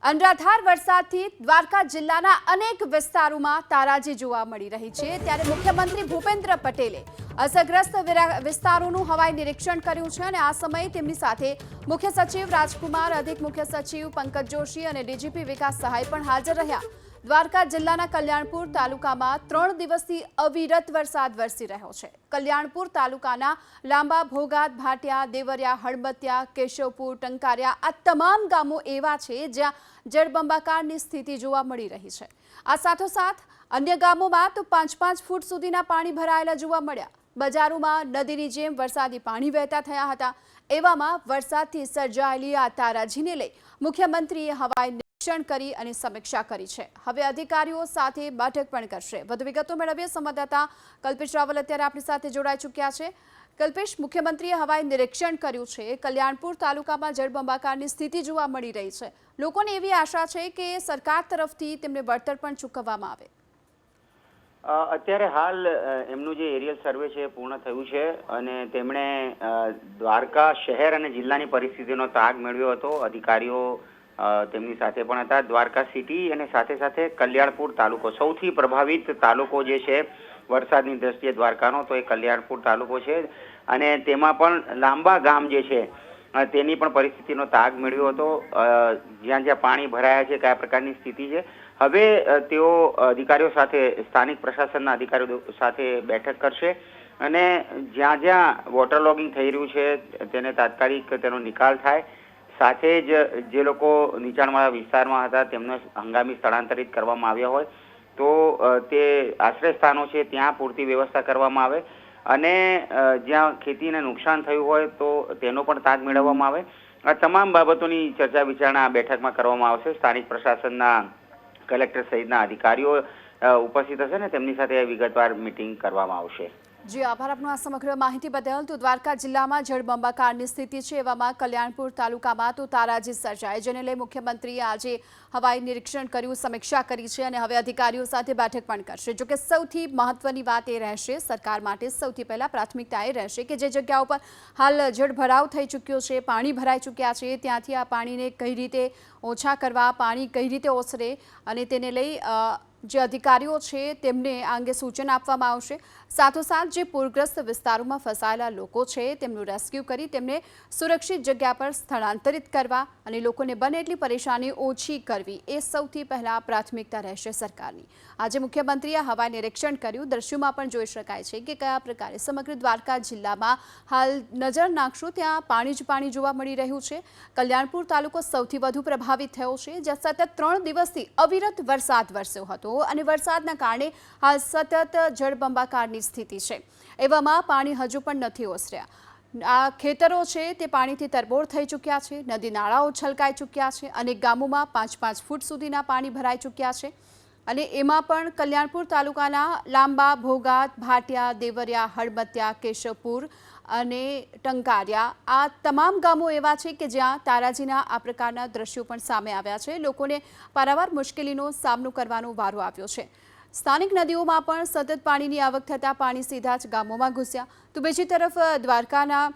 અનરાધાર વરસાદથી દ્વારકા જિલ્લાના અનેક વિસ્તારોમાં તારાજી જોવા મળી રહી છે। ત્યારે મુખ્યમંત્રી ભૂપેન્દ્ર પટેલે અસરગ્રસ્ત વિસ્તારોનું હવાઈ નિરીક્ષણ કર્યું છે અને આ સમયે તેમની સાથે મુખ્ય સચિવ રાજકુમાર, અધિક મુખ્ય સચિવ પંકજ જોશી અને ડીજીપી વિકાસ સહાય પણ હાજર રહ્યા। દ્વારકા જિલ્લાના કલ્યાણપુર તાલુકામાં 3 દિવસથી અવિરત વરસાદ વરસી રહ્યો છે। કલ્યાણપુર તાલુકાના લાંબા, ભોગાત, ભાટિયા, દેવરિયા, હળબતિયા, કેશવપુર, ટંકારિયા આ તમામ ગામો એવા છે જ્યાં જળબંબાકારની સ્થિતિ જોવા મળી રહી છે। આ સાથોસાથ અન્ય ગામોમાં તો 5-5 ફૂટ સુધીના પાણી ભરાયેલા જોવા મળ્યા। બજારોમાં નદીની જેમ વરસાદી પાણી વહેતા થયા હતા। એવામાં વરસાદથી સર્જાયેલી આ તારાજીને લઈ મુખ્યમંત્રીએ હવાઈ કરી અને સમીક્ષા કરી છે। હવે અધિકારીઓ સાથે બેઠક પણ કરશે। વધુ વિગતો મેળવીએ સંવાદદાતા કલ્પેશ રાવલ અત્યારે આપણી સાથે જોડાઈ ચૂક્યા છે। કલ્પેશ, મુખ્યમંત્રીએ હવાઈ નિરીક્ષણ કર્યું છે। કલ્યાણપુર તાલુકામાં જળબંબાકારની સ્થિતિ જોવા મળી રહી છે। લોકોને એવી આશા છે કે સરકાર તરફથી તેમને વળતર પણ ચૂકવવામાં આવે। અત્યારે હાલ એમનું જે એરિયલ સર્વે છે પૂર્ણ થયું છે અને તેમણે દ્વારકા શહેર અને જિલ્લાની પરિસ્થિતિનો તાગ મેળવ્યો હતો। અધિકારીઓ તેમની સાથે પણ હતા। દ્વારકા સિટી અને સાથે સાથે કલ્યાણપુર તાલુકો સૌથી પ્રભાવિત તાલુકો જે છે વરસાદની દ્રષ્ટિએ દ્વારકાનો તો એ કલ્યાણપુર તાલુકો છે અને તેમાં પણ લાંબા ગામ જે છે તેની પણ પરિસ્થિતિનો તાગ મેળવ્યો હતો। જ્યાં જ્યાં પાણી ભરાયા છે, કયા પ્રકારની સ્થિતિ છે, હવે તેઓ અધિકારીઓ સાથે, સ્થાનિક પ્રશાસનના અધિકારીઓ સાથે બેઠક કરશે અને જ્યાં જ્યાં વોટર લોગિંગ થઈ રહ્યું છે તેને તાત્કાલિક તેનો નિકાલ થાય। સાથે જ જે લોકો નીચાણવાળા વિસ્તારમાં હતા તેમને હંગામી સ્થળાંતરિત કરવામાં આવ્યા હોય તો તે આશ્રય સ્થાનો છે ત્યાં પૂરતી વ્યવસ્થા કરવામાં આવે અને જ્યાં ખેતીને નુકસાન થયું હોય તો તેનો પણ તાગ મેળવવામાં આવે। આ તમામ બાબતોની ચર્ચા વિચારણા આ બેઠકમાં કરવામાં આવશે। સ્થાનિક પ્રશાસનના કલેક્ટર સહિતના અધિકારીઓ ઉપસ્થિત હશે ને તેમની સાથે વિગતવાર મીટિંગ કરવામાં આવશે। જી આભાર આપનો આ સમગ્ર માહિતી બદલ। તો દ્વારકા જિલ્લામાં જળબંબાકારની સ્થિતિ છે, એવામાં કલ્યાણપુર તાલુકામાં તો તારાજી સર્જાય, જેને લઈ મુખ્યમંત્રીએ આજે હવાઈ નિરીક્ષણ કર્યું, સમીક્ષા કરી છે અને હવે અધિકારીઓ સાથે બેઠક પણ કરશે। જોકે સૌથી મહત્વની વાત એ રહેશે, સરકાર માટે સૌથી પહેલા પ્રાથમિકતા એ રહેશે કે જે જગ્યાઓ પર હાલ જળભરાવ થઈ ચૂક્યો છે, પાણી ભરાઈ ચૂક્યા છે, ત્યાંથી આ પાણીને કઈ રીતે ઓછા કરવા, પાણી કઈ રીતે ઓસરે અને તેને લઈ જે અધિકારીઓ છે તેમને આ અંગે સૂચન આપવામાં આવશે। સાથોસાથ જે પૂરગ્રસ્ત વિસ્તારોમાં ફસાયેલા લોકો છે તેમનું રેસ્ક્યુ કરી તેમને સુરક્ષિત જગ્યા પર સ્થળાંતરિત કરવા અને લોકોને બને એટલી પરેશાની ઓછી કરવી એ સૌથી પહેલા પ્રાથમિકતા રહેશે સરકારની। આજે મુખ્યમંત્રીએ હવાઈ નિરીક્ષણ કર્યું। દ્રશ્યોમાં પણ જોઈ શકાય છે કે કયા પ્રકારે સમગ્ર દ્વારકા જિલ્લામાં હાલ નજર નાખશો ત્યાં પાણી જ પાણી જોવા મળી રહ્યું છે। કલ્યાણપુર તાલુકો સૌથી વધુ પ્રભાવિત થયો છે, જ્યાં સતત 3 દિવસથી અવિરત વરસાદ વરસ્યો હતો અને વરસાદના કારણે હાલ સતત જળબંબાકારની સ્થિતિ છે। એવામાં પાણી હજુ પણ નથી ઓસર્યા। આ ખેતરો છે તે પાણીથી તરબોળ થઈ ચૂક્યા છે, નદી નાળાઓ છલકાઈ ચૂક્યા છે, અનેક ગામોમાં 5-5 ફૂટ સુધીના પાણી ભરાઈ ચૂક્યા છે અને એમાં પણ કલ્યાણપુર તાલુકાના લાંબા, ભોગાત, ભાટિયા, દેવરિયા, હળબતિયા, કેશવપુર અને ટંકારિયા આ તમામ ગામો એવા છે કે જ્યાં તારાજીના આ પ્રકારના દ્રશ્યો પણ સામે આવ્યા છે। લોકોને પારાવાર મુશ્કેલીનો સામનો કરવાનો વારો આવ્યો છે। સ્થાનિક નદીઓમાં પણ સતત પાણીની આવક થતાં પાણી સીધા જ ગામોમાં ઘૂસ્યા। તો બીજી તરફ દ્વારકાના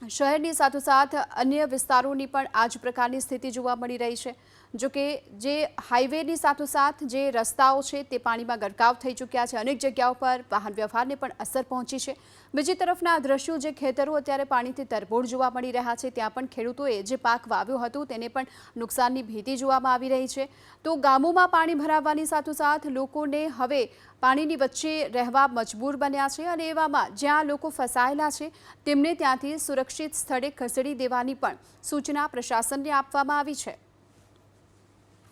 શહેરની સાથોસાથ અન્ય વિસ્તારોની પણ આ જ પ્રકારની સ્થિતિ જોવા મળી રહી છે। જોકે જે હાઈવેની સાથોસાથ જે રસ્તાઓ છે તે પાણીમાં ગરકાવ થઈ ચૂક્યા છે, અનેક જગ્યાઓ પર વાહન વ્યવહારને પણ અસર પહોંચી છે। બીજી તરફના દ્રશ્યો, જે ખેતરો અત્યારે પાણીથી તરબોળ જોવા મળી રહ્યા છે ત્યાં પણ ખેડૂતોએ જે પાક વાવ્યો હતો તેને પણ નુકસાનની ભીતિ જોવામાં આવી રહી છે। તો ગામોમાં પાણી ભરાવવાની સાથોસાથ લોકોને હવે પાણીની વચ્ચે રહેવા મજબૂર બન્યા છે અને એવામાં જ્યાં લોકો ફસાયેલા છે તેમને ત્યાંથી સુરક્ષિત સ્થળે ખસેડી દેવાની પણ સૂચના પ્રશાસનને આપવામાં આવી છે।